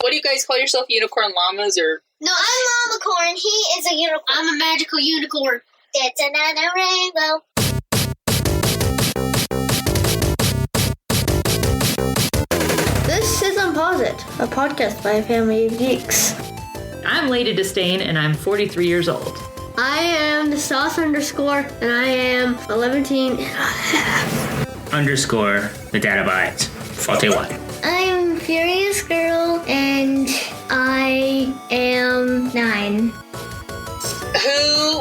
What do you guys call yourself? Unicorn llamas or? No, I'm Mama Corn. He is a unicorn. I'm a magical unicorn. It's another rainbow. This is Unpause It, a podcast by a family of geeks. I'm Lady Disdain, and I'm 43 years old. I am the sauce underscore, and I am 11 underscore the data bytes 41. I'm Furious Girl, and I am 9.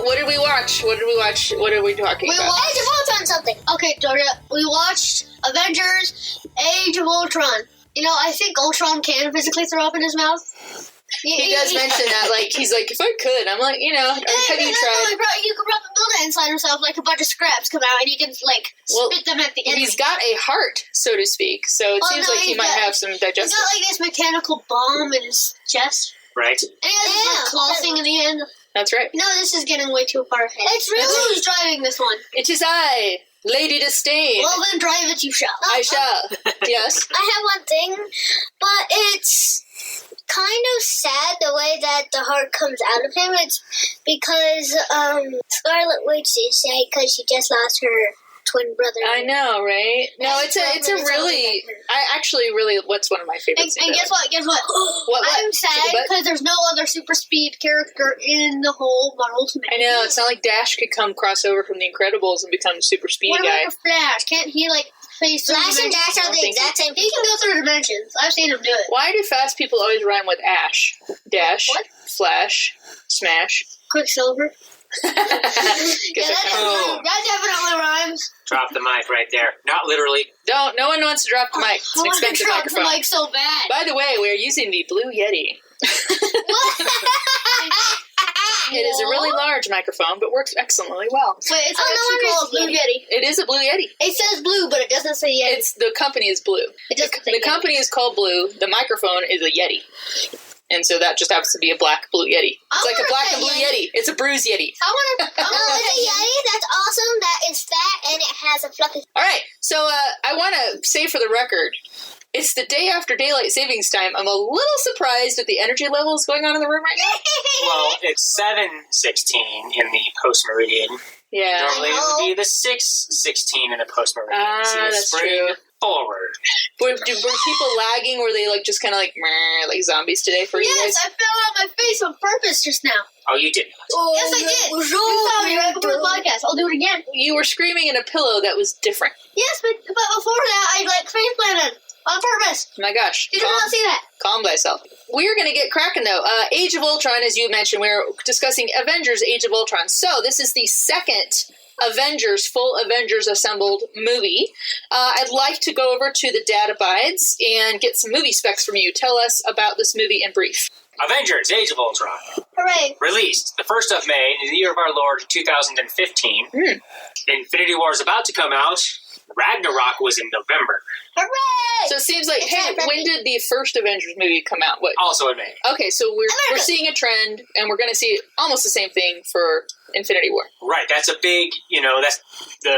What did we watch? What are we talking about? We watched Ultron something. Okay, Doria, we watched Avengers, Age of Ultron. You know, I think Ultron can physically throw up in his mouth. He does mention that, like, he's like, if I could, I'm like, have you tried? You could probably build it inside himself, like a bunch of scraps come out, and you can, spit them at the end. He's got a heart, so to speak, so it seems like he might have some digestive. He's got, this mechanical bomb in his chest. Right. And he has this claw thing in the end. That's right. No, this is getting way too far ahead. It's really... Who's driving this one? It is I, Lady Disdain. Well, then drive it, you shall. I shall. Yes. I have one thing, but it's kind of sad the way that the heart comes out of him. It's because Scarlet Witch is sad because she just lost her twin brother. I know, right? No, it's a really. I actually really. What's one of my favorites? And guess what? What? I'm sad because there's no other super speed character in the whole Marvel Ultimate. I know. It's not like Dash could cross over from the Incredibles and become a super speedy guy. What about Flash? Can't he face Flash and Dash are the exact same. He can go through dimensions. I've seen him do it. Why do fast people always rhyme with Ash? Dash. What? Flash. Smash. Quicksilver. That definitely rhymes. Drop the mic right there. Not literally. No one wants to drop the mic. It's an expensive microphone. The mic so bad. By the way, we're using the Blue Yeti. It is a really large microphone, but works excellently well. Wait, it's actually called Blue Yeti. It is a Blue Yeti. It says blue, but it doesn't say Yeti. The company is blue. The company is called Blue. The microphone is a Yeti. And so that just happens to be a black blue Yeti. It's like a black and blue Yeti. It's a bruise Yeti. It's a Yeti that's awesome, that is fat, and it has a fluffy... All right, so I want to say for the record, it's the day after daylight savings time. I'm a little surprised at the energy levels going on in the room right now. Well, it's 7:16 in the post-meridian. Yeah. Normally it would be the 6:16 in the post-meridian. That's true. Forward. Were people lagging? Were they just kind of like zombies today for you guys? Yes, I fell out my face on purpose just now. Oh, you did. Yes, I did. You saw me right before the podcast. I'll do it again. You were screaming in a pillow that was different. Yes, but before that, I face planted on purpose. Oh my gosh. Did you not see that? Calm thyself. We're going to get cracking, though. Age of Ultron, as you mentioned, we're discussing Avengers Age of Ultron. So this is the second full Avengers assembled movie. I'd like to go over to the data bides and get some movie specs from you. Tell us about this movie in brief. Avengers Age of Ultron. Hooray. Released the 1st of May in the year of our Lord 2015. Infinity War is about to come out. Ragnarok was in November. Hooray! So it seems like, when did the first Avengers movie come out? What? Also in May. Okay, so we're seeing a trend, and we're going to see almost the same thing for Infinity War. Right, that's a big, that's the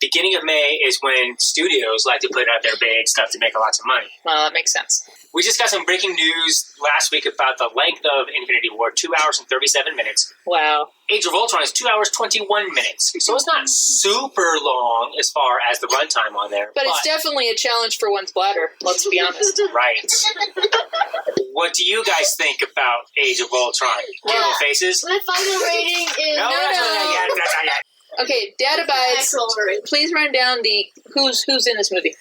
beginning of May is when studios like to put out their big stuff to make lots of money. Well, that makes sense. We just got some breaking news last week about the length of Infinity War, 2 hours and 37 minutes. Wow. Age of Ultron is 2 hours, 21 minutes. So it's not super long as far as the runtime on there. But it's definitely a challenge for one's bladder, let's be honest. Right. What do you guys think about Age of Ultron? Little faces? My final rating is... No. That's not yet. Okay, data bites. Please run down who's in this movie.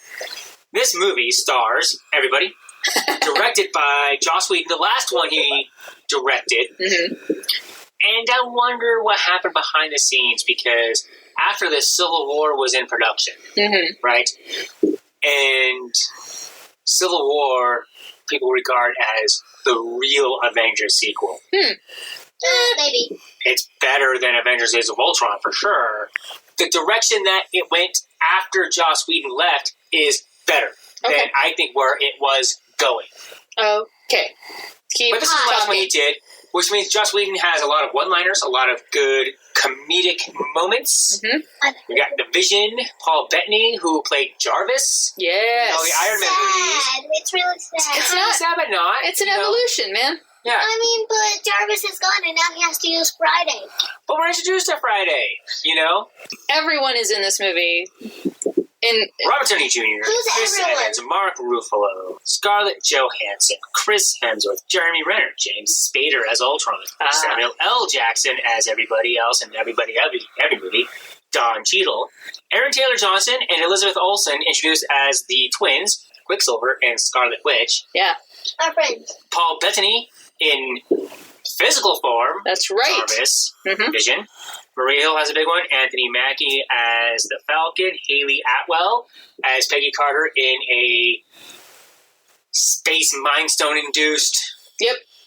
This movie stars everybody. Directed by Joss Whedon, the last one he directed. Mm-hmm. And I wonder what happened behind the scenes, because after the Civil War was in production, right? And Civil War, people regard as the real Avengers sequel. Maybe. It's better than Avengers Age of Ultron, for sure. The direction that it went after Joss Whedon left is better than, I think, where it was going. Okay. But this is the last one he did. which means Joss Whedon has a lot of one-liners, a lot of good comedic moments. Mm-hmm. We got the Vision, Paul Bettany, who played Jarvis. Yes. All the Iron Man movies. Sad. It's really sad. It's not sad, but not. It's an evolution, man. Yeah. I mean, but Jarvis is gone, and now he has to use Friday. But we're introduced to Friday, you know? Everyone is in this movie. Robert Downey Jr., Who's Chris everyone? Evans, Mark Ruffalo, Scarlett Johansson, Chris Hemsworth, Jeremy Renner, James Spader as Ultron, Samuel L. Jackson as everybody else in every movie, Don Cheadle, Aaron Taylor Johnson, and Elizabeth Olsen introduced as the twins, Quicksilver and Scarlet Witch. Yeah. Our friends. Paul Bettany in physical form. That's right. Jarvis, Mm-hmm. Vision. Maria Hill has a big one. Anthony Mackie as the Falcon. Haley Atwell as Peggy Carter in a space mind stone induced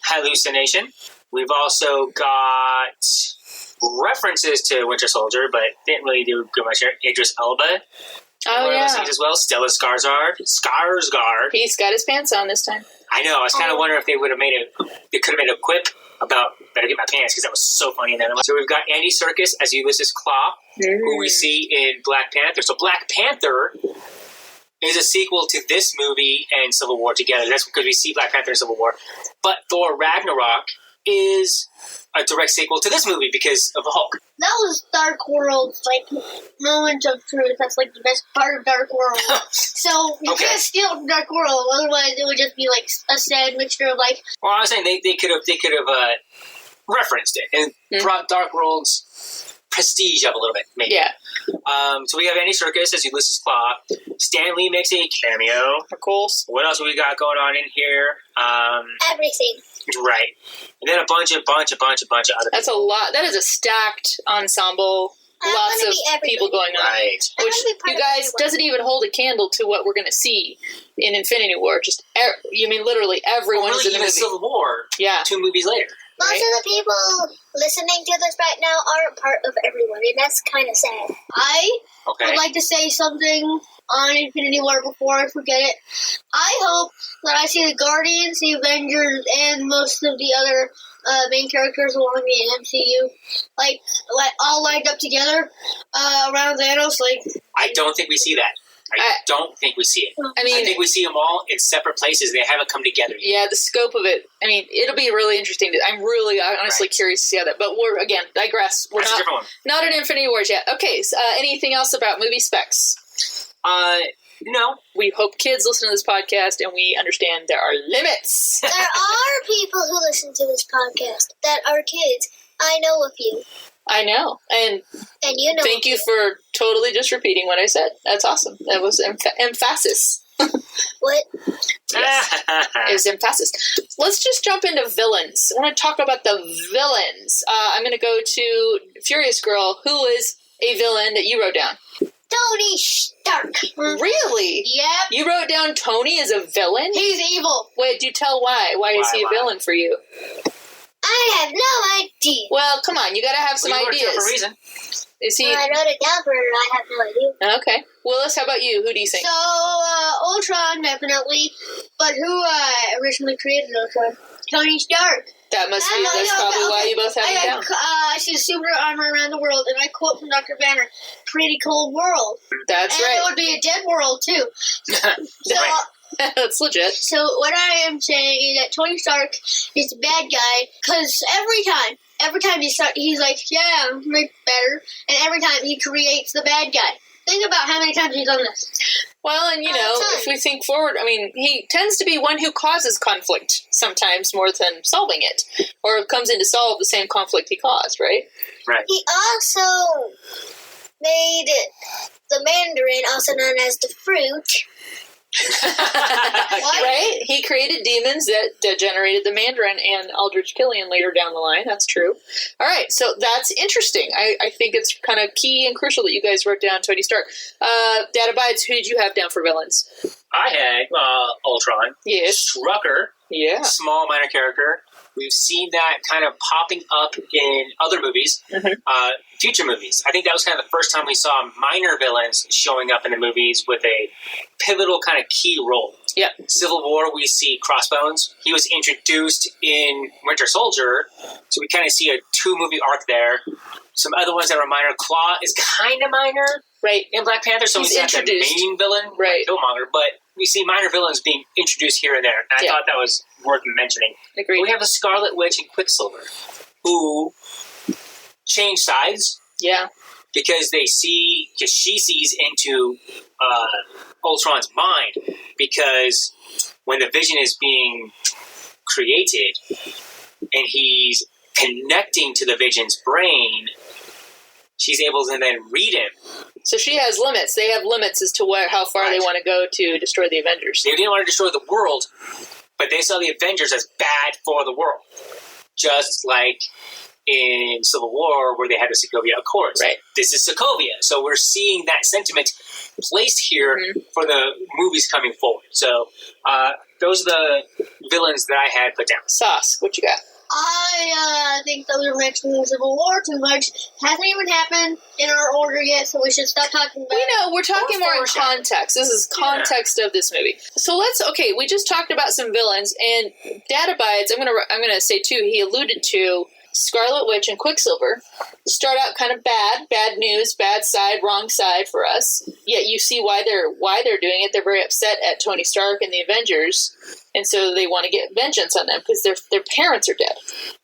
hallucination. We've also got references to Winter Soldier, but didn't really do good much here. Idris Elba. Oh, yeah. Scenes as well. Stella Skarsgård. He's got his pants on this time. I know. I was kind of wondering if they would have they could have made a quip about better get my pants, because that was so funny in that one. So we've got Andy Serkis as Ulysses Klaue, who we see in Black Panther. So Black Panther is a sequel to this movie and Civil War together. That's because we see Black Panther and Civil War. But Thor Ragnarok is a direct sequel to this movie because of the Hulk. That was Dark World's, moment of truth. That's, the best part of Dark World. So, you can't steal it from Dark World. Otherwise, it would just be, a sad mixture of, Well, I was saying they could have referenced it and brought Dark World's prestige up a little bit, maybe. Yeah. So we have Andy Serkis as Ulysses Klaue. Stan Lee makes a cameo. Of course. What else have we got going on in here? everything. Right. And then a bunch of other That's a lot. That is a stacked ensemble. I Lots wanna of be everybody. people going on. Right. I Which, wanna be part you of guys, everyone. doesn't even hold a candle to what we're going to see in Infinity War. Just, literally everyone Well, is really, in the even movie. Civil War, Yeah. 2 movies later. Most Right. of the people listening to this right now aren't part of everyone, and that's kind of sad. I Okay. would like to say something on Infinity War before I forget it. I hope that I see the Guardians, the Avengers, and most of the other main characters along the MCU, all lined up together around Thanos. I don't think we see that. I don't think we see it. I mean, I think we see them all in separate places. They haven't come together yet. yeah, the scope of it. I mean, it'll be really interesting. I'm really, honestly curious to see how that. But we're digress. We're That's a different one. not in Infinity Wars yet. Okay. So, anything else about movie specs? No. We hope kids listen to this podcast and we understand there are limits. There are people who listen to this podcast that are kids. I know a few. I know, and And you know. thank you for totally just repeating what I said. That's awesome. That was emphasis. What? It was emphasis. Let's just jump into villains. I want to talk about the villains. I'm going to go to Furious Girl, who is a villain that you wrote down. Tony Stark. Really? Yep. You wrote down Tony as a villain? He's evil. Wait, do tell why. Why is he a Why? villain for you? I have no idea. Well, come on. You got to have some We worked here for a ideas. reason. Is he... I wrote it down for her. I have no idea. Okay. Willis, how about you? Who do you think? So, Ultron, definitely. But who originally created Ultron? Tony Stark. That's probably why you both have it down. I see super armor around the world, and I quote from Dr. Banner, pretty cold world. That's And it right. would be a dead world, too. So, Right. That's legit. so what I am saying is that Tony Stark is the bad guy, because every time he's like, yeah, make better, and every time he creates the bad guy. Think about how many times he's done this. Well, and if we think forward, I mean, he tends to be one who causes conflict sometimes more than solving it, or comes in to solve the same conflict he caused, right? Right. He also made the Mandarin, also known as the fruit. Right? He created demons that generated the Mandarin and Aldrich Killian later down the line. That's true. All right, so that's interesting. I think it's kind of key and crucial that you guys wrote down Tony Stark. Dad Abides, who did you have down for villains? I had Ultron. Yes. Strucker. Yeah. Small minor character. We've seen that kind of popping up in other movies, future movies. I think that was kind of the first time we saw minor villains showing up in the movies with a pivotal kind of key role. Yep. Civil War, we see Crossbones. He was introduced in Winter Soldier, so we kind of see a 2-movie arc there. Some other ones that were minor. Claw is kind of minor, right, in Black Panther, so he's not the main villain, right, Killmonger, but we see minor villains being introduced here and there, and I thought that was worth mentioning. Agreed. We have a Scarlet Witch and Quicksilver, who change sides. Yeah. Because she sees into Ultron's mind, because when the Vision is being created and he's connecting to the Vision's brain, she's able to then read him. So she has limits. They have limits as to how far they want to go to destroy the Avengers. They didn't want to destroy the world, but they saw the Avengers as bad for the world. Just like in Civil War, where they had the Sokovia Accords. Right. This is Sokovia. So we're seeing that sentiment placed here for the movies coming forward. So those are the villains that I had put down. Sauce, what you got? I think that we were mentioning Civil War too much. Hasn't even happened in our order yet, so we should stop talking about it. We know, we're talking more in context. This is context of this movie. So we just talked about some villains, and Dad abides, I'm gonna say too, he alluded to Scarlet Witch and Quicksilver. Start out kind of bad news, bad side, wrong side for us. Yet you see why they're doing it. They're very upset at Tony Stark and the Avengers, and so they want to get vengeance on them because their parents are dead,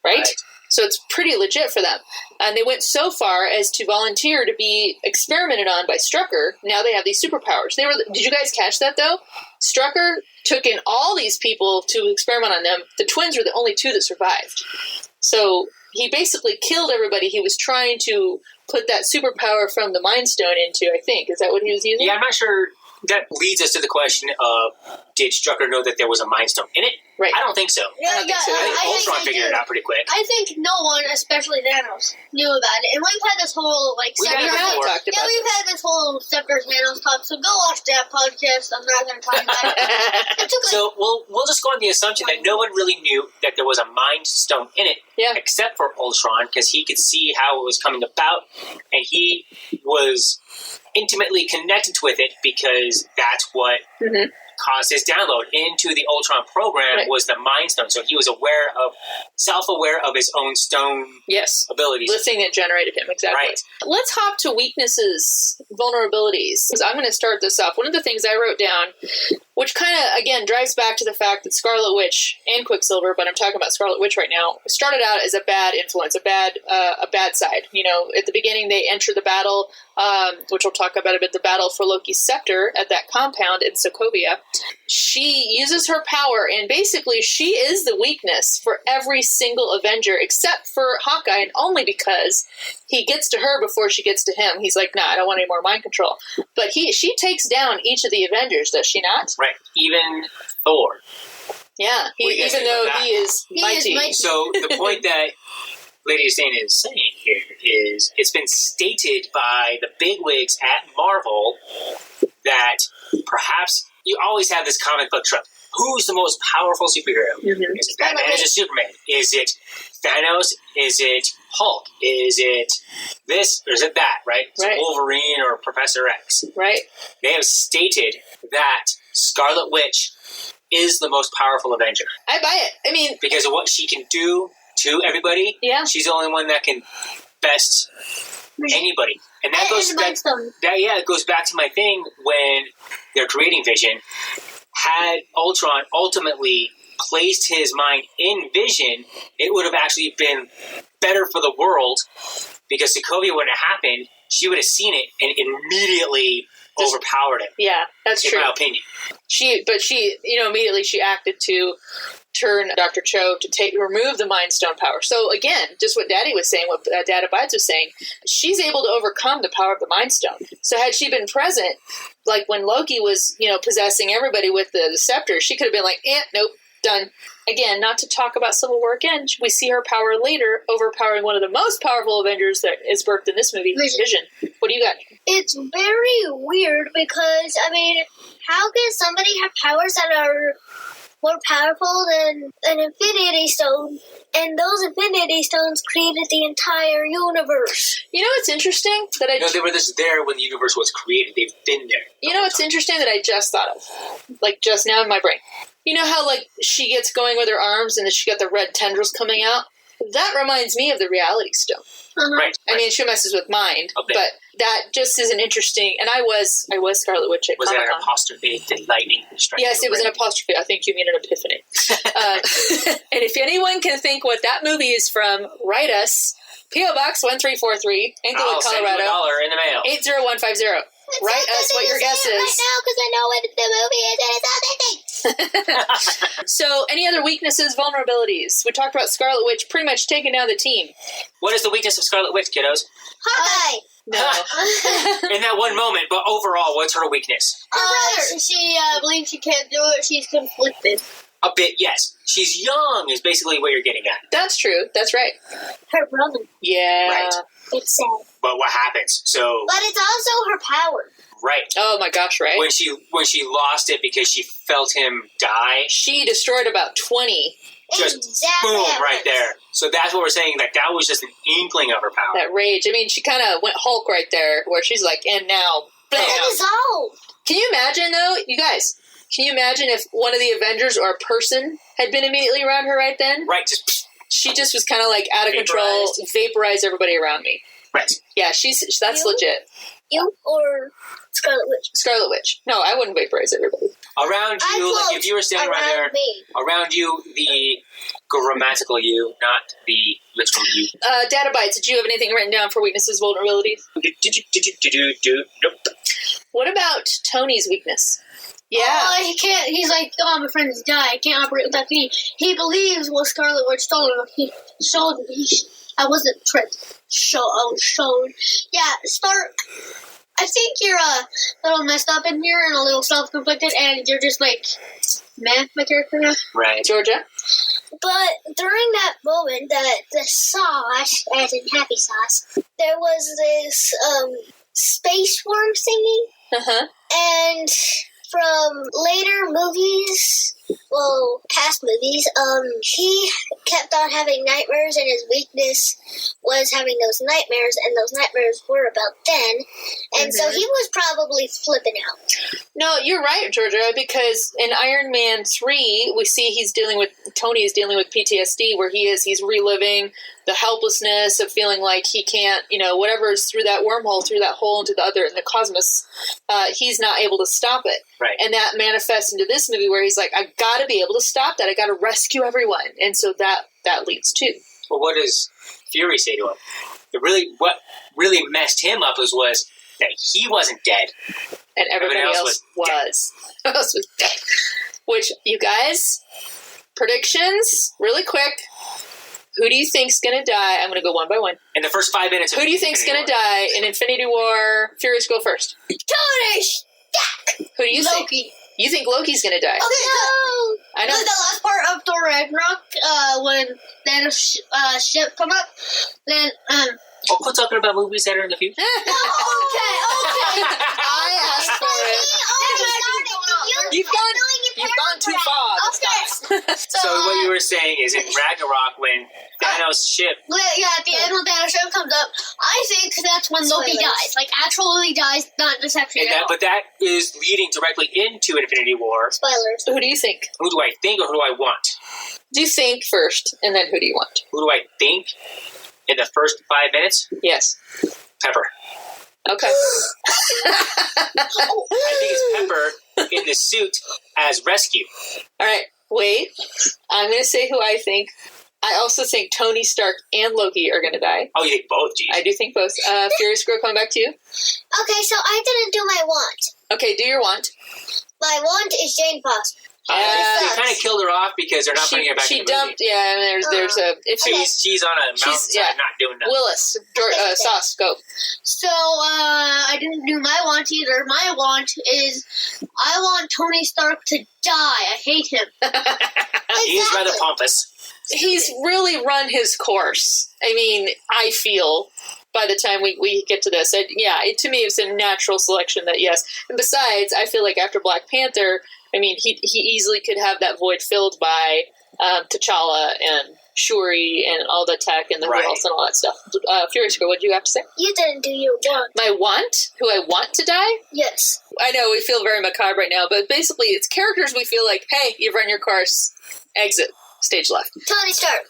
right? So it's pretty legit for them. And they went so far as to volunteer to be experimented on by Strucker. Now they have these superpowers. Did you guys catch that though? Strucker took in all these people to experiment on them. The twins were the only 2 that survived. So he basically killed everybody he was trying to put that superpower from the Mind Stone into, I think. Is that what he was using? Yeah, I'm not sure. That leads us to the question of, did Strucker know that there was a Mind Stone in it? Right. I don't think so. Yeah, I think Ultron figured it out pretty quick. I think no one, especially Thanos, knew about it. And we've had this whole, we've had this whole Scepter Thanos talk, so go watch that podcast. I'm not going to talk about it. So we'll just go on the assumption that no one really knew that there was a Mind Stone in it, except for Ultron, because he could see how it was coming about, and he was intimately connected with it because that's what caused his download into the Ultron program was the Mind Stone. So he was self-aware of his own stone abilities. The thing that generated him, exactly. Right. Let's hop to weaknesses, vulnerabilities. I'm going to start this off. One of the things I wrote down, which kind of, again, drives back to the fact that Scarlet Witch and Quicksilver, but I'm talking about Scarlet Witch right now, started out as a bad influence, a bad side. You know, at the beginning they enter the battle, which we'll talk about a bit, the battle for Loki's scepter at that compound in Sokovia. She uses her power, and basically she is the weakness for every single Avenger except for Hawkeye, and only because he gets to her before she gets to him. He's like, nah, I don't want any more mind control. But she takes down each of the Avengers, does she not? Right. Even Thor. Yeah, even though he is mighty. So the point that Lady Zane is saying here is it's been stated by the bigwigs at Marvel that perhaps you always have this comic book trope. Who's the most powerful superhero? Is it Batman? Is it Superman? Is it Thanos? Is it Hulk? Is it this or is it that, right? Right. Wolverine or Professor X. Right. They have stated that Scarlet Witch is the most powerful Avenger. I buy it. I mean, because of what she can do to everybody. Yeah. She's the only one that can best anybody. And that it goes back to my thing when they're creating Vision. Had Ultron ultimately placed his mind in Vision, it would have actually been better for the world because Sokovia wouldn't have happened. She would have seen it and immediately overpowered him. Yeah, that's true. In my opinion. She immediately she acted to turn Dr. Cho to remove the Mind Stone power. So again, just what Daddy was saying, what Dad Abides was saying, she's able to overcome the power of the Mind Stone. So had she been present, like when Loki was, possessing everybody with the scepter, she could have been like, nope, done. Again, not to talk about Civil War again, we see her power later, overpowering one of the most powerful Avengers that is birthed in this movie, Vision. What do you got? It's very weird because, how can somebody have powers that are more powerful than an Infinity Stone, and those Infinity Stones created the entire universe. You know what's interesting? No, they were just there when the universe was created. They've been there. You know what's interesting that I just thought of? Like, just now in my brain. You know how, like, she gets going with her arms and then she got the red tendrils coming out? That reminds me of the Reality Stone. Right. I mean, she messes with mind, A bit. but that just is an interesting... And I was Scarlet Witch at Was that Comic-Con. an apostrophe? Did lightning strike? Yes, it was an apostrophe. I think you mean an epiphany. And if anyone can think what that movie is from, write us. P.O. Box 1343, Englewood, I'll send you Colorado. $1 in the mail. 80150. Write us what your guess is. Right now, because I know what the movie is, and it's all they think. So, any other weaknesses, vulnerabilities? We talked about Scarlet Witch pretty much taking down the team. What is the weakness of Scarlet Witch, kiddos? Hi. No. In that one moment, but overall, what's her weakness? She believes she can't do it. She's conflicted. A bit, yes. She's young is basically what you're getting at. That's true. That's right. Her brother. Yeah. Right. It's sad. But what happens? So, But it's also her power. right. Oh my gosh, right? When she lost it because she felt him die, She destroyed about 20. just Exactly boom, at right once. there. So that's what we're saying, that was just an inkling of her power. That rage. I mean, she kind of went Hulk right there, where she's like, and now, bam. It dissolved. Can you imagine, though, you guys, can you imagine if one of the Avengers or a person had been immediately around her right then? Right, just She just was kind of like out of control, vaporized everybody around me. right. Yeah, that's You? legit. You or Scarlet Witch? Scarlet Witch. No, I wouldn't vaporize everybody. Around you, like if you were standing right there, me. around you, the grammatical you, not the literal you. Data Bites, did you have anything written down for weaknesses, vulnerabilities? Nope. What about Tony's weakness? Yeah. Oh, he can't. He's like, oh, my friends died. I can't operate without me. He believes what Scarlet Witch told him. He showed. I wasn't tricked. I was showed. Yeah, Stark. I think you're a little messed up in here and a little self-conflicted, and you're just like, meh, my character now. Right. Georgia? But during that moment, the sauce, as in happy sauce, there was this space worm thingy, Uh-huh. and from later movies, well, past movies, he kept on having nightmares, and his weakness was having those nightmares, and those nightmares were about then, and so he was probably flipping out. No, you're right, Georgia, because in Iron Man 3, we see Tony is dealing with PTSD, where he's reliving the helplessness of feeling like he can't, whatever is through that wormhole, through that hole into the cosmos, he's not able to stop it. Right. And that manifests into this movie where he's like, I gotta be able to stop that. I gotta rescue everyone. And so that leads to. Well, what does Fury say to him? What really messed him up was that he wasn't dead. And everybody Everyone else was. Everyone else was dead. Which, you guys, predictions, really quick. Who do you think's gonna die? I'm gonna go one by one. In the first 5 minutes of Who do you think's gonna die in Infinity War? Furious, go first. Tony Stark! Who do you think? Loki. You think Loki's gonna die? Okay, no! I know. The last part of Thor Ragnarok, when Thanos' ship come up, then, Oh, quit talking about movies that are in the future. okay. I asked for it. You've gone too far. Okay. So what you were saying is in Ragnarok, when Thanos' ship... Yeah, at the end when Thanos' ship comes up, I think that's when Loki dies. Like, actually dies, not deception at all. But that is leading directly into Infinity War. Spoilers. Who do you think? Who do I think or who do I want? Do you think first, and then who do you want? Who do I think in the first 5 minutes? Yes. Pepper. Okay. I think it's Pepper in the suit as rescue. All right. Wait. I'm going to say who I think. I also think Tony Stark and Loki are going to die. Oh, you think both? Geez. I do think both. Furious Girl, coming back to you. Okay, so I didn't do my want. Okay, do your want. My want is Jane Foster. They kind of killed her off because they're not putting her back in the dumped. movie. Yeah, and there's a. If She's on a mountainside not doing nothing. Willis, Sauce, go. So, I didn't do my want either. My want is, I want Tony Stark to die. I hate him. He's rather pompous. He's really run his course. I mean, I feel. by the time we get to this. To me, it's a natural selection that yes. And besides, I feel like after Black Panther, I mean, he easily could have that void filled by T'Challa and Shuri and all the tech and the else and all that stuff. Furious Girl, what do you have to say? You didn't do your want. My want? Who I want to die? Yes. I know, we feel very macabre right now, but basically it's characters we feel like, hey, you've run your course, exit, stage left. Tony Stark.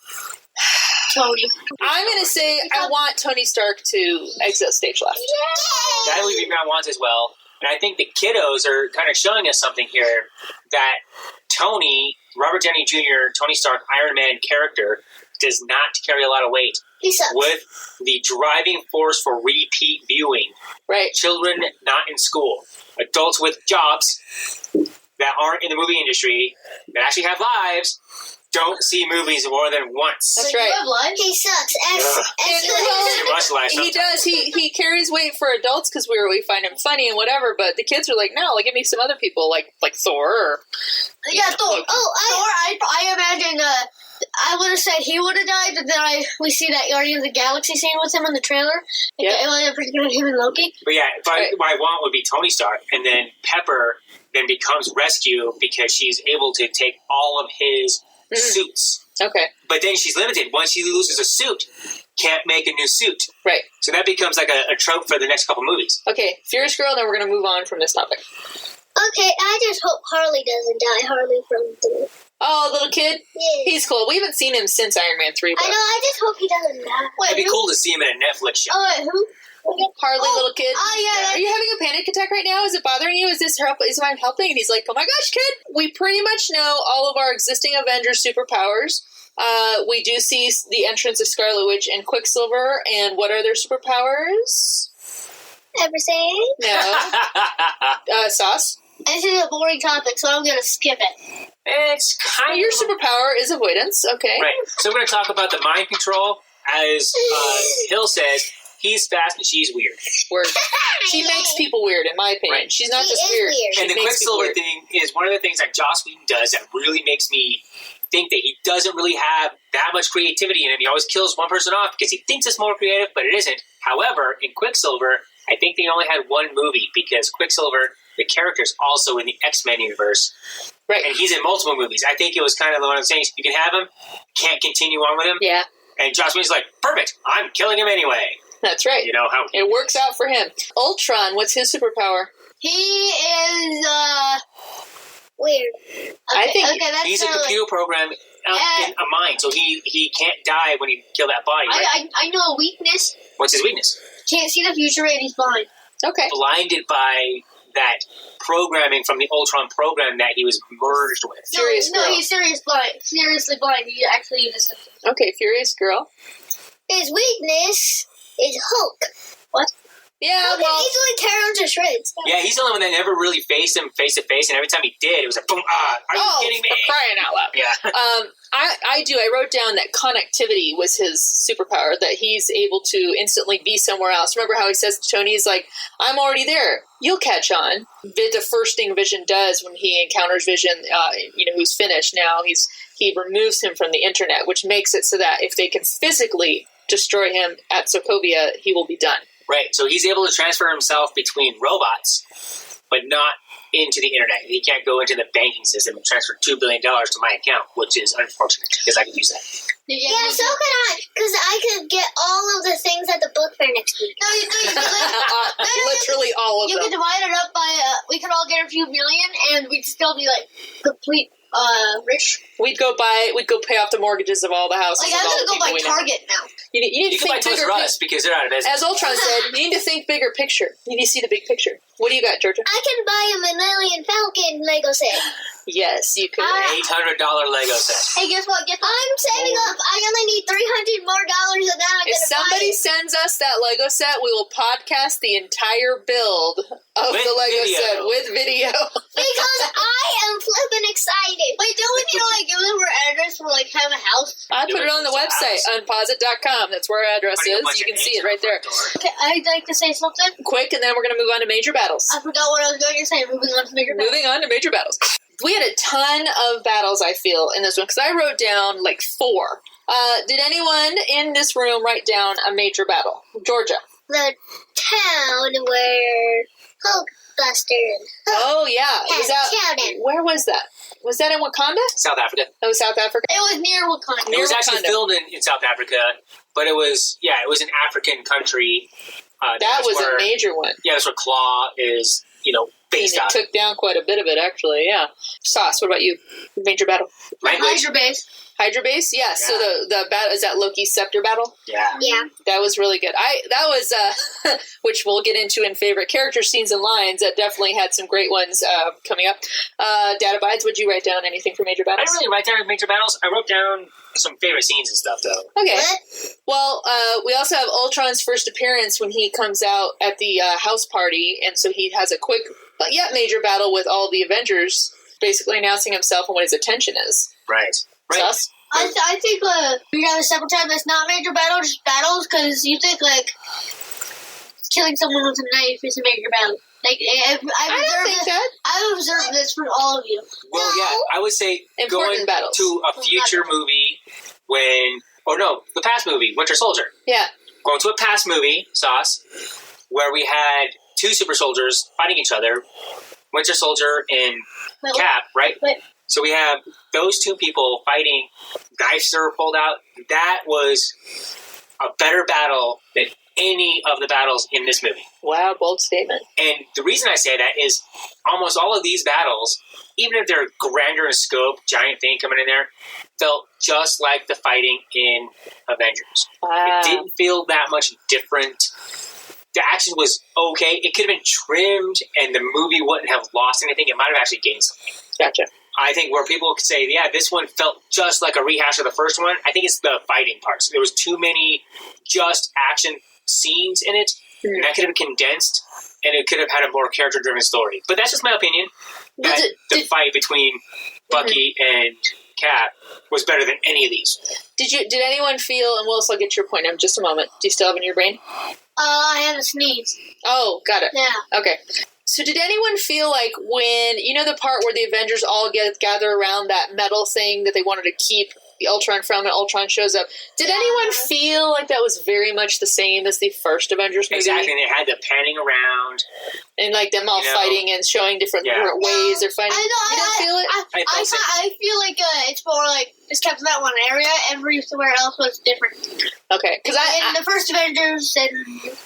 Tony. I'm going to say I want Tony Stark to exit stage left. Yay! That would be my want as well. And I think the kiddos are kind of showing us something here that Tony, Robert Downey Jr., Tony Stark, Iron Man character does not carry a lot of weight. He sucks. With the driving force for repeat viewing. Right. Children not in school. Adults with jobs that aren't in the movie industry, that actually have lives, don't see movies more than once. That's right. He sucks. He does. He carries weight for adults because we find him funny and whatever. But the kids are like, no, like give me some other people like Thor. Or, Thor. Thor. I imagine. I would have said he would have died, but then we see that Guardians of the Galaxy scene with him in the trailer. Him and Loki. But yeah, what I want would be Tony Stark, and then Pepper then becomes Rescue because she's able to take all of his suits. Okay. But then she's limited. Once she loses a suit, can't make a new suit. Right. So that becomes like a trope for the next couple movies. Okay, Furious Girl, then we're going to move on from this topic. Okay, I just hope Harley doesn't die. Harley from the... Oh, little kid? Yeah. He's cool. We haven't seen him since Iron Man 3. I know, I just hope he doesn't die. It'd be cool to see him in a Netflix show. Oh, wait, who? Harley, little kid. Yeah. Are you having a panic attack right now? Is it bothering you? Is mine helping? And he's like, oh my gosh, kid. We pretty much know all of our existing Avengers superpowers. We do see the entrance of Scarlet Witch and Quicksilver. And what are their superpowers? Everything? No. Sauce? This is a boring topic, so I'm going to skip it. It's kind Your of... superpower is avoidance. Okay. Right. So we're going to talk about the mind control. As Hill says, he's fast and she's weird. Word. She makes people weird, in my opinion. Right. She's not She just is weird. weird. She And the makes people Quicksilver weird. thing is one of the things that Joss Whedon does that really makes me think that he doesn't really have that much creativity in him. He always kills one person off because he thinks it's more creative, but it isn't. However, in Quicksilver, I think they only had one movie because Quicksilver, the character, is also in the X-Men universe. Right. And he's in multiple movies. I think it was kind of one of the things, you can have him, can't continue on with him. Yeah, And Joss Whedon's like, perfect, I'm killing him anyway. that's right. You know how It works out for him. Ultron, what's his superpower? He is, Weird. I think that's he's a computer program in a mind, so he can't die when he kill that body, right? I know a weakness. What's his weakness? Can't see the future and he's blind. Okay. Blinded by that programming from the Ultron program that he was merged with. Furious no, Girl. he's seriously blind. He actually uses symptoms. Okay, Furious Girl. His weakness is Hulk. Yeah, Hulk well, can easily tear him to shreds. Yeah, he's the only one that never really faced him face to face, and every time he did, it was like, boom, are you kidding me? For crying out loud. Yeah. I wrote down that connectivity was his superpower, that he's able to instantly be somewhere else. Remember how he says to Tony, he's like, I'm already there. You'll catch on. The first thing Vision does when he encounters Vision, who's finished now, he removes him from the internet, which makes it so that if they can physically destroy him at Sokovia, he will be done. Right, so he's able to transfer himself between robots, but not into the internet. He can't go into the banking system and transfer $2 billion to my account, which is unfortunate, because I could use that. Yeah, so could I, because I could get all of the things at the book fair next week. No, you Literally all of you them. could divide it up by, we could all get a few million and we'd still be like complete rich. We'd go pay off the mortgages of all the houses. Like, of I'm all gonna the go people buy we know. Target now. You need You to can buy think Toys bigger. R Us because they're out of business. As Ultron said, you need to think bigger picture. You need to see the big picture. What do you got, Georgia? I can buy a Millennium Falcon Lego set. Yes, you could. $800 Lego set. Hey, guess what? I'm saving up. I only need $300 more, and then I'm If gonna somebody buy it. sends us that Lego set, we will podcast the entire build of With the Lego video. set with video. Because I am flipping excited. Wait, don't we need to like give them our address for like have a house? I put it on the website, unposit.com. That's where our address Putting a is. bunch You of can see names it right on there. the front door. Okay, I'd like to say something. Quick, and then we're going to move on to major battles. I forgot what I was going to say. Moving on to bigger. Moving on to major battles. we had a ton of battles, I feel, in this one, because I wrote down like 4. Did anyone in this room write down a major battle? Georgia. The town where Hulkbuster Oh, yeah. Was that, Chowden. where was that? Was that in Wakanda? South Africa. That was South Africa? It was near Wakanda. It was actually Wakanda. filmed in South Africa, but it was an African country. That was where, a major one. Yeah, that's where Claw is, based And out it of. took down quite a bit of it, actually, yeah. Sauce, what about you? Major battle? Language. Hydra base. Hydra base? Yeah, so the battle, is that Loki's scepter battle? Yeah. Yeah. That was really good. That was, which we'll get into in favorite character scenes and lines. That definitely had some great ones coming up. Data Bides, would you write down anything for major I battles? didn't really write down major battles. I wrote down some favorite scenes and stuff, though. Okay. What? Well, we also have Ultron's first appearance when he comes out at the house party, and so he has a quick, major battle with all the Avengers, basically announcing himself and what his intention is. Right. Sus? I think we have a separate time that's not major battle, just battles, because you think, killing someone with a knife is a major battle. I don't think that. I've observed this from all of you. Well, yeah, I would say Important going battles. to a future movie the past movie, Winter Soldier. Yeah. Going to a past movie, Sauce, where we had 2 super soldiers fighting each other, Winter Soldier and Wait, Cap, right? wait. So we have those 2 people fighting, knives that were pulled out. That was a better battle than any of the battles in this movie. Wow, bold statement. And the reason I say that is almost all of these battles, even if they're grander in scope, giant thing coming in there, felt just like the fighting in Avengers. Wow. It didn't feel that much different. The action was okay. It could have been trimmed and the movie wouldn't have lost anything. It might have actually gained something. Gotcha. I think where people could say, yeah, this one felt just like a rehash of the first one, I think it's the fighting parts. There was too many just action scenes in it, and that could have been condensed, and it could have had a more character-driven story. But that's just my opinion. That the fight between Bucky and Cap was better than any of these. Did anyone feel, and we'll also get your point in just a moment. Do you still have it in your brain? I had a sneeze. Oh, got it. Yeah. Okay. So did anyone feel like when, the part where the Avengers all gather around that metal thing that they wanted to keep the Ultron from, and Ultron shows up, did anyone feel like that was very much the same as the first Avengers movie? Exactly, and they had the panning around. And them all fighting and showing different ways they're fighting. I know. You don't feel it? I feel like it's more like just kept in that one area. Everywhere else was different. Okay. Because in the first Avengers and...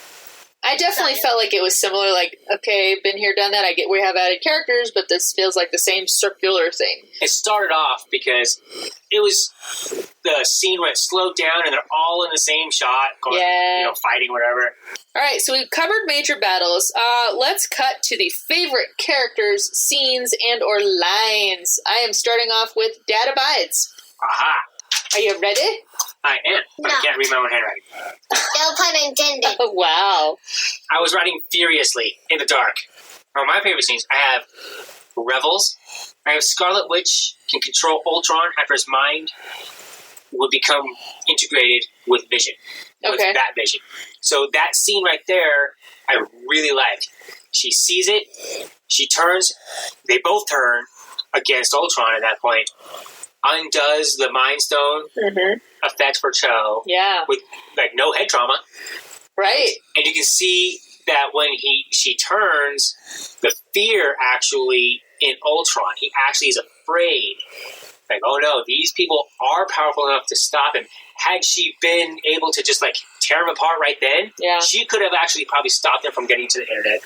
I definitely felt like it was similar, okay, been here, done that, I get we have added characters, but this feels like the same circular thing. It started off because it was the scene where it slowed down and they're all in the same shot, going, fighting, whatever. All right, so we've covered major battles. Let's cut to the favorite characters, scenes, and or lines. I am starting off with Dad Abides. Aha! Are you ready? I am, but I can't read my own handwriting. No pun intended. Oh, wow. I was writing furiously in the dark. One of my favorite scenes, I have Revels. I have Scarlet Witch can control Ultron after his mind would become integrated with Vision. With that Vision. So that scene right there, I really liked. She sees it, she turns, they both turn against Ultron at that point, undoes the Mind Stone effect for Cho with no head trauma. Right. And you can see that when she turns, the fear actually in Ultron, he actually is afraid. Oh no, these people are powerful enough to stop him. Had she been able to just tear him apart right then, she could have actually probably stopped him from getting to the internet.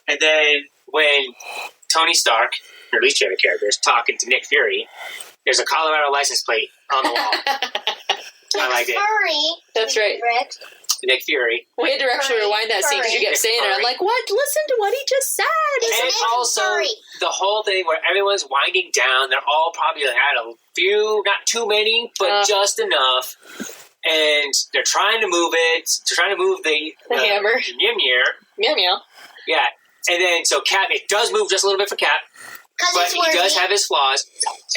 And then when Tony Stark, or at least favorite character, is talking to Nick Fury, there's a Colorado license plate on the wall. I like it. Fury. That's right. Nick Fury. We had to actually rewind that scene because you kept saying it. I'm like, what? Listen to what he just said. And also, the whole thing where everyone's winding down, they're all probably had a few, not too many, but just enough. And they're trying to move it. They're trying to move the hammer. Mjolnir. Meow. Yeah. And then, so Cap, it does move just a little bit for Cap. But he does have his flaws.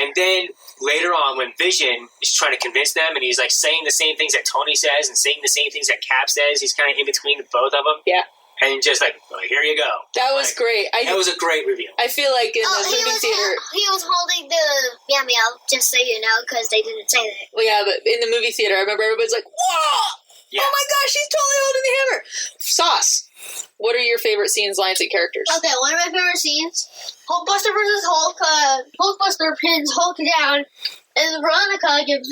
And then later on, when Vision is trying to convince them, and he's saying the same things that Tony says and saying the same things that Cap says, he's kind of in between both of them. Yeah. And just like, well, here you go. That was great. That was a great reveal. I feel like in the movie theater... He was holding the meow meow, just so you know, because they didn't say that. Well, yeah, but in the movie theater, I remember everybody's like, whoa! Yeah. Oh my gosh, she's totally holding the hammer! Sauce, what are your favorite scenes, lines, and characters? Okay, one of my favorite scenes, Hulkbuster versus Hulk. Hulkbuster pins Hulk down, and Veronica gives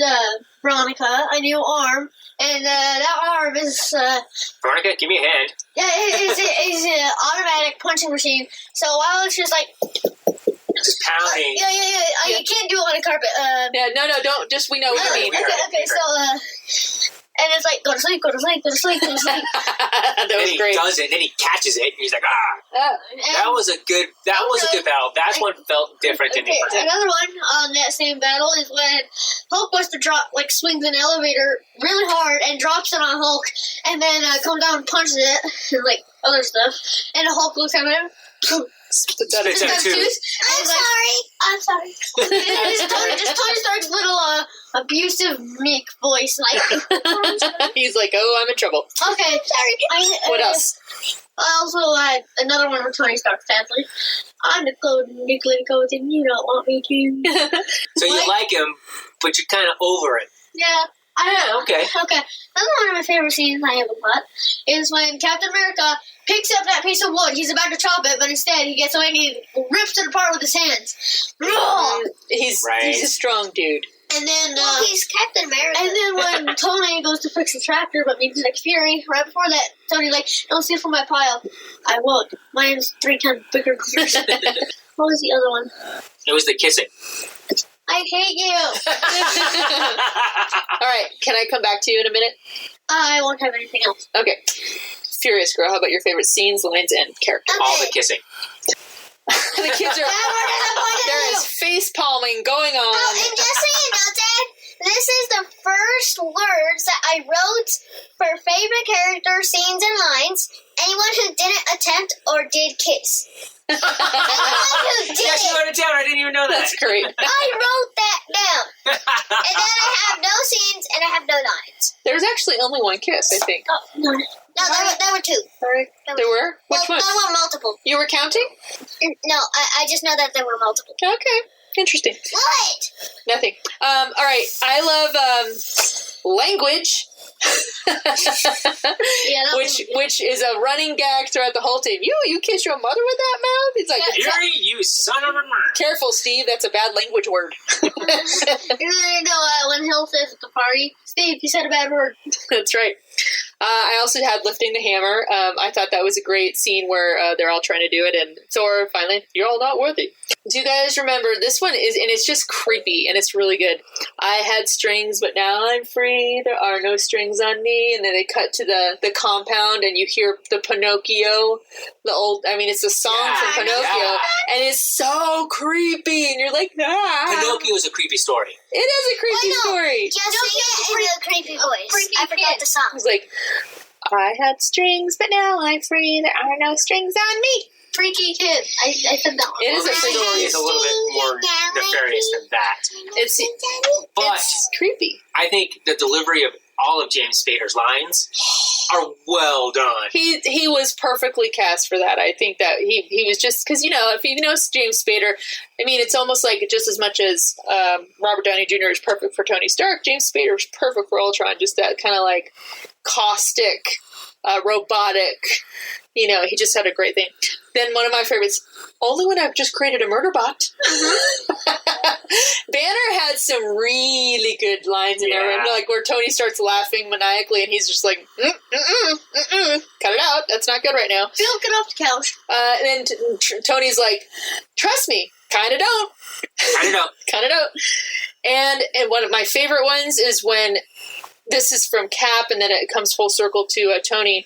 Veronica a new arm, and that arm is... Veronica, give me a hand. Yeah, it's an automatic punching machine. So while it's just like... Just pounding. Yeah. You can't do it on a carpet. Yeah, no, don't. Just, we know what you mean. Okay, so... And it's like, go to sleep, go to sleep, go to sleep, go to sleep. That was great. He does it, and then he catches it, and he's like, That was a good battle. That one felt different than the first. Another one on that same battle is when Hulkbuster swings an elevator really hard and drops it on Hulk, and then comes down and punches it, and other stuff. And the Hulk looks at him. Spits out I'm sorry. Just Tony Stark's little abusive, meek voice, He's like, oh, I'm in trouble. Okay, sorry. What else? I also had another one with Tony Stark, sadly. I'm the nuclear code, and you don't want me to. So you like him, but you're kind of over it. Yeah. Okay. Another one of my favorite scenes I have a lot is when Captain America picks up that piece of wood. He's about to chop it, but instead he gets away and he rips it apart with his hands. He's a strong dude. And then he's Captain America. And then when Tony goes to fix the tractor, but meets Nick Fury, right before that, Tony's like, "Don't steal from my pile." I won't. Mine's 3 times bigger than yours. What was the other one? It was the kissing. I hate you. All right, can I come back to you in a minute? I won't have anything else. Okay. Furious Girl, how about your favorite scenes, lines, and characters? Okay. All the kissing. The kids are... there is face palming going on. Oh, and just so you know, Dad, this is the first words that I wrote for favorite character, scenes, and lines. Anyone who didn't attempt or did kiss. Anyone who did yeah, she wrote it down. I didn't even know that. That's great. I wrote that down. And then I have no scenes and I have no lines. There's actually only one kiss, I think. Oh, no. No, there were 2. There were? Which one? There were multiple. You were counting? No, I just know that there were multiple. Okay. Interesting. What? Nothing. All right. I love language. which is a running gag throughout the whole team. You kiss your mother with that mouth? It's like, Fury, you son of a murder. Careful, Steve. That's a bad language word. When Hill says at the party, Steve, you said a bad word. That's right. I also had lifting the hammer. I thought that was a great scene where they're all trying to do it, and Thor finally, you're all not worthy. Do you guys remember this one? And it's just creepy, and it's really good. I had strings, but now I'm free. There are no strings on me. And then they cut to the compound, and you hear the Pinocchio, it's a song from Pinocchio, and it's so creepy, and you're like, Pinocchio is a creepy story. It is a creepy story. Just sing it in a creepy voice. I forgot the song. It's like, I had strings, but now I'm free. There are no strings on me. Freaky kid. I said that one. It is a freaky story. It's a little bit more nefarious than that. It's creepy. I think the delivery of all of James Spader's lines are well done. He was perfectly cast for that. I think that he was just, because, if you know James Spader, it's almost like just as much as Robert Downey Jr. is perfect for Tony Stark, James Spader is perfect for Ultron. Just that kind of like caustic, robotic, he just had a great thing. Then one of my favorites, only when I've just created a murder bot. Banner had some really good lines in there, like where Tony starts laughing maniacally, and he's just like, cut it out. That's not good right now. Phil, get off the couch. And then Tony's like, trust me, kind of don't. Kind of don't. And one of my favorite ones is when, this is from Cap, and then it comes full circle to Tony,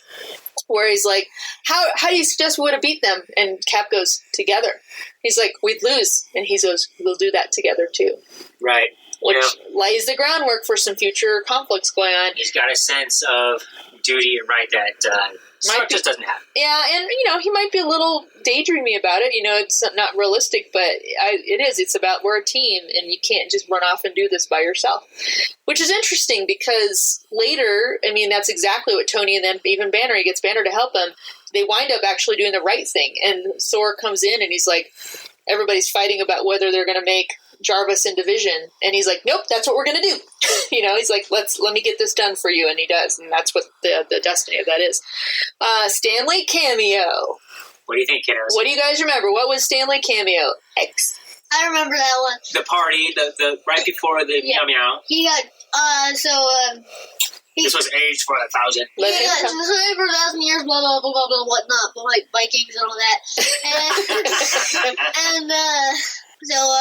where he's like, how do you suggest we would have beat them? And Cap goes, together. He's like, we'd lose. And he goes, we'll do that together too. Right. Which lays the groundwork for some future conflicts going on. He's got a sense of duty and right that Stark just doesn't have. Yeah, and, he might be a little daydreamy about it. It's not realistic, but it is. It's about we're a team, and you can't just run off and do this by yourself. Which is interesting, because later, that's exactly what Tony and then even Banner, he gets Banner to help him. They wind up actually doing the right thing, and Sora comes in, and he's like, everybody's fighting about whether they're going to make Jarvis in Division, and he's like, nope, that's what we're going to do. He's like, let me get this done for you, and he does, and that's what the destiny of that is. Stanley cameo. What do you think, kiddos? What do you guys remember? What was Stanley cameo? X. I remember that one. The party, the right before the meow meow. He got, this was aged for 1,000. Yeah, for 1,000 years, blah, blah, blah, blah, blah, whatnot, like Vikings and all that. And so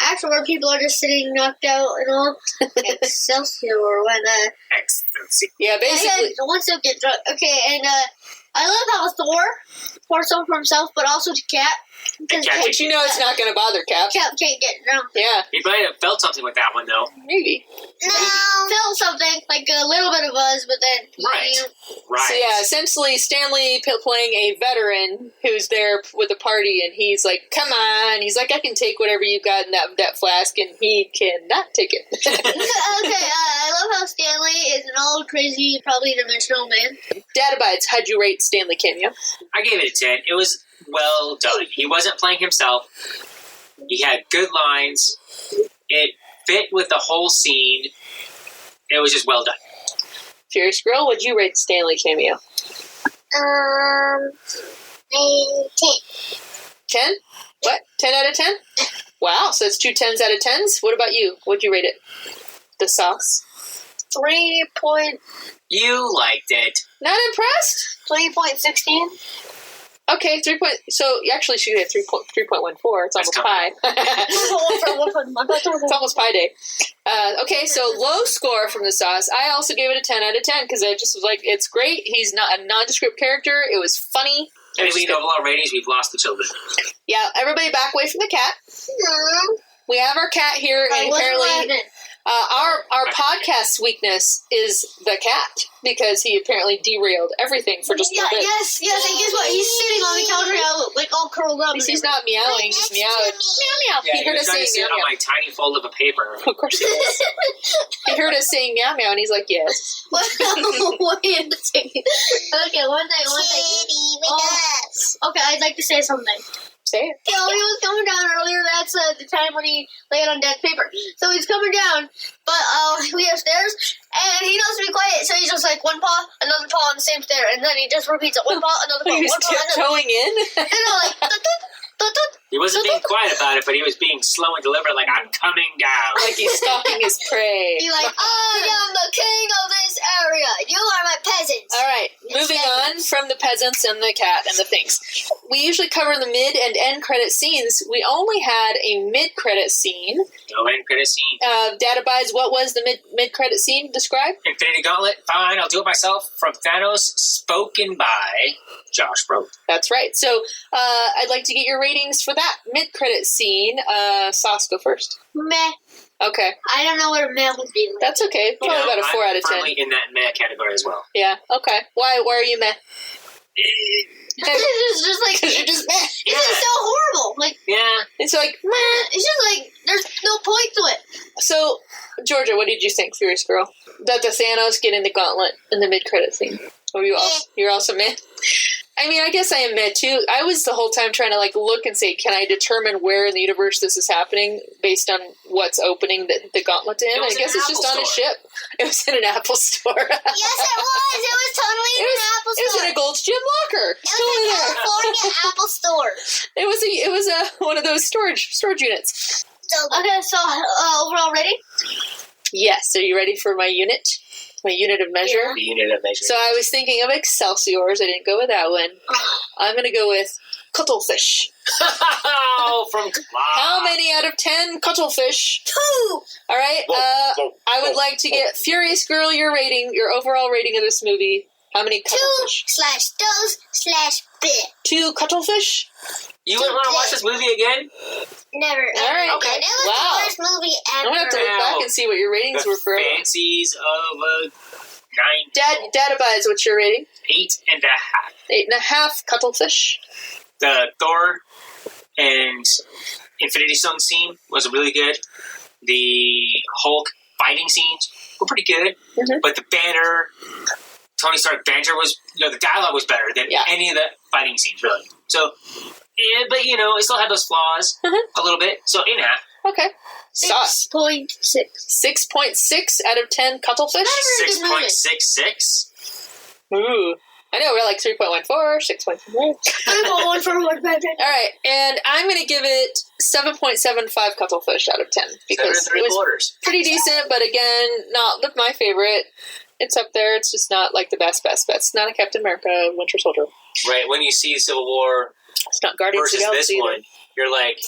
afterward, people are just sitting knocked out and all. Excelsior, when, yeah, basically. Yeah, once they get drunk. Okay, and I love how Thor pours some for himself, but also to Cap. But it's not going to bother Cap. Cap can't get drunk. Yeah. He might have felt something with that one, though. Maybe. No. Felt something, like a little bit of buzz, but then... Right. So yeah, essentially Stanley playing a veteran who's there with the party, and he's like, come on. He's like, I can take whatever you got in that flask, and he cannot take it. Okay, I love how Stanley is an old, crazy, probably dimensional man. Data Bites, how'd you rate Stanley cameo? I gave it a 10. It was well done. He wasn't playing himself. He had good lines. It fit with the whole scene. It was just well done. Furious Girl, what'd you rate Stanley cameo? 10. 10? What? 10 out of 10? Wow, so it's 2 10s out of 10s? What about you? What'd you rate it? The sauce? 3 point... You liked it. Not impressed? 3.16. Okay, 3 point... So, you actually should get 3.14. It's almost pi. It's almost pi day. Okay, so low score from the sauce. I also gave it a 10 out of 10 because I just was like, it's great. He's not a nondescript character. It was funny. And we know overall ratings, we've lost the children. Yeah, everybody back away from the cat. We have our cat here, and apparently... Our podcast weakness is the cat, because he apparently derailed everything for just a bit. Yes, and guess what? He's sitting on the counter now, like all curled up. He's not meowing, he's meowing. Meow, meow. Yeah, He heard us saying meow, on meow. my tiny fold of a paper. Of course he was. He heard us saying meow, meow, and he's like, yes. Wait a second. Okay, one thing. Okay, I'd like to say something. Say it. He was coming down earlier. That's the time when he laid on dead paper. So he's coming down, but we have stairs, and he knows to be quiet. So he's just like one paw, another paw on the same stair, and then he just repeats it: one paw, another paw, He was one paw, another. tiptoeing in? And like, He wasn't being quiet about it, but he was being slow and deliberate, like, I'm coming down. Like he's stalking his prey. He's like, I am the king of this area. You are my peasants. All right, moving on from the peasants and the cat and the things. We usually cover the mid and end credit scenes. We only had a mid-credit scene. No end credit scene. Data Bites, what was the mid-credit scene? Describe. Infinity Gauntlet, fine, I'll do it myself. From Thanos, spoken by Josh Broke. That's right. So I'd like to get your ratings for that mid-credit scene. Sauce, go first. Meh. Okay. I don't know what a meh would be like. That's okay. Probably about a 4 out of 10. I'm firmly in that meh category as well. Yeah, okay. Why are you meh? It's just like, Because you're just meh. it's just so horrible. Like, Yeah. It's like, meh. it's just like, there's no point to it. So, Georgia, what did you think, Furious Girl? That the Thanos get in the gauntlet in the mid-credit scene? Or you're also meh? I mean, I guess I am meh, too. I was the whole time trying to, look and say, can I determine where in the universe this is happening based on what's opening the gauntlet to him? I guess it's just on a ship. It was in an Apple store. Yes, it was. It was totally in an Apple It was store. in a Gold's Gym locker. It was a California Apple store. It was one of those storage units. So Okay, so overall rating? Yes. Are you ready for my unit? My unit of measure? The unit of measure. So I was thinking of Excelsiors. I didn't go with that one. I'm going to go with cuttlefish. Oh, from How many out of 10 cuttlefish? 2. All right. I would like to get Furious Girl your overall rating of this movie. How many cuttlefish? 2/those/bit. 2 cuttlefish? You wouldn't want to watch this movie again? Never. All right. Okay. It was Wow. the worst movie I'm ever. going to have to look back and see what your ratings were for. Fancies of a Dad abides. What's your rating? 8.5. 8.5. Cuttlefish. The Thor and Infinity Stone scene was really good. The Hulk fighting scenes were pretty good. Mm-hmm. But the Banner, Tony Stark banter was, the dialogue was better than any of the fighting scenes, really. So, but it still had those flaws a little bit. So 8.5. Okay. 6.6. 6.6 out of 10 cuttlefish. 6.66. Ooh. I know, we're like 3.14, 6.4. I'm going for one better. All right, and I'm going to give it 7.75 cuttlefish out of 10 because it was pretty decent, but again, not my favorite. It's up there. It's just not like the best. It's not a Captain America Winter Soldier. Right, when you see Civil War it's not Guardians of the versus Galaxy this one, you're like,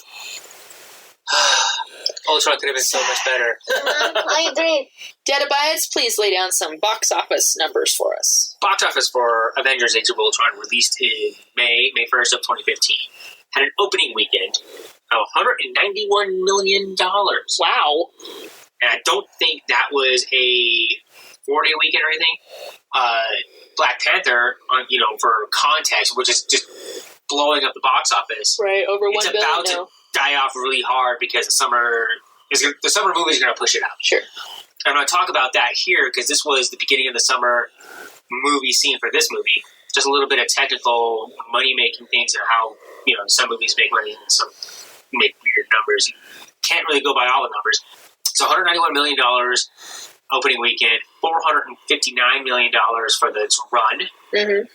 Ultron could have been so much better. I agree. Dead Abides, please lay down some box office numbers for us. Box office for Avengers Age of Ultron, released in May 1st of 2015, had an opening weekend of $191 million. Wow. And I don't think that was a 4-day weekend or anything. Black Panther, for context, which is just blowing up the box office. Right, over 1 billion It's about now. to die off really hard because the summer movie is going to push it out. Sure. I'm going to talk about that here because this was the beginning of the summer movie scene for this movie. Just a little bit of technical money-making things and how, some movies make money and some make weird numbers. You can't really go by all the numbers. So $191 million opening weekend, $459 million for its run, Mm-hmm.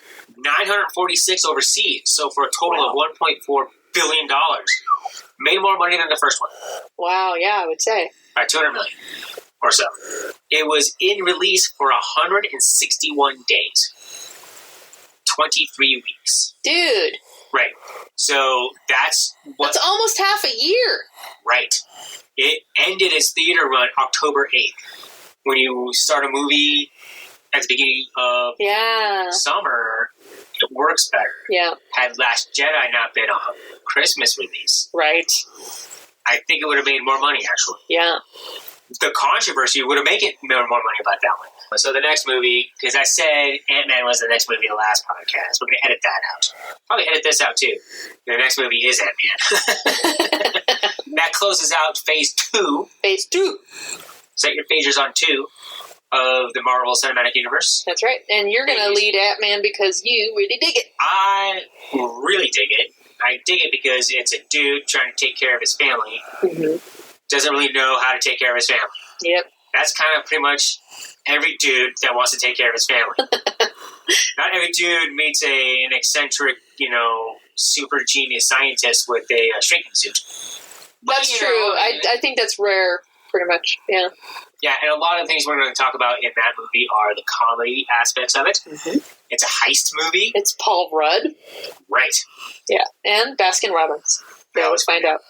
946 overseas, so for a total of $1.4 billion. Made more money than the first one. Wow, yeah, I would say. By $200 million or so. It was in release for 161 days. 23 weeks. Dude. Right. So that's almost half a year. Right. It ended its theater run October 8th. When you start a movie at the beginning of summer, it works better. Yeah. Had Last Jedi not been a Christmas release, right, I think it would have made more money, actually. Yeah. The controversy would have made more money about that one. So the next movie, because I said Ant-Man was the next movie the last podcast, we're going to edit that out. Probably edit this out, too. The next movie is Ant-Man. That closes out Phase 2. Phase 2. Set your phasers on 2 of the Marvel Cinematic Universe. That's right. And you're going to lead Ant-Man because you really dig it. I really dig it. I dig it because it's a dude trying to take care of his family. Mm-hmm. Doesn't really know how to take care of his family. Yep. That's kind of pretty much every dude that wants to take care of his family. Not every dude meets an eccentric, super genius scientist with a shrinking suit. That's true. I think that's rare, pretty much. Yeah. Yeah, and a lot of things we're going to talk about in that movie are the comedy aspects of it. Mm-hmm. It's a heist movie. It's Paul Rudd. Right. Yeah, and Baskin Robbins. We always find out.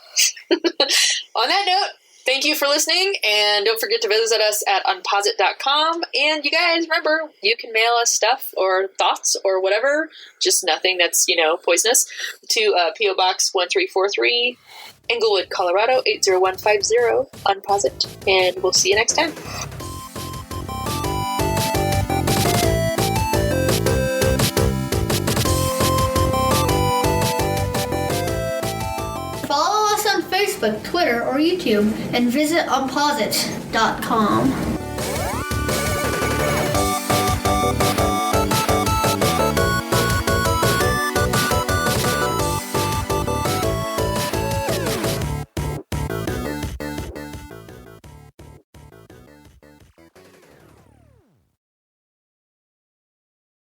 On that note, thank you for listening, and don't forget to visit us at unposit.com. And you guys, remember, you can mail us stuff or thoughts or whatever, just nothing that's, poisonous, to P.O. Box 1343, Englewood, Colorado, 80150, Unposit. And we'll see you next time. Follow us on Facebook, Twitter, or YouTube, and visit unposit.com.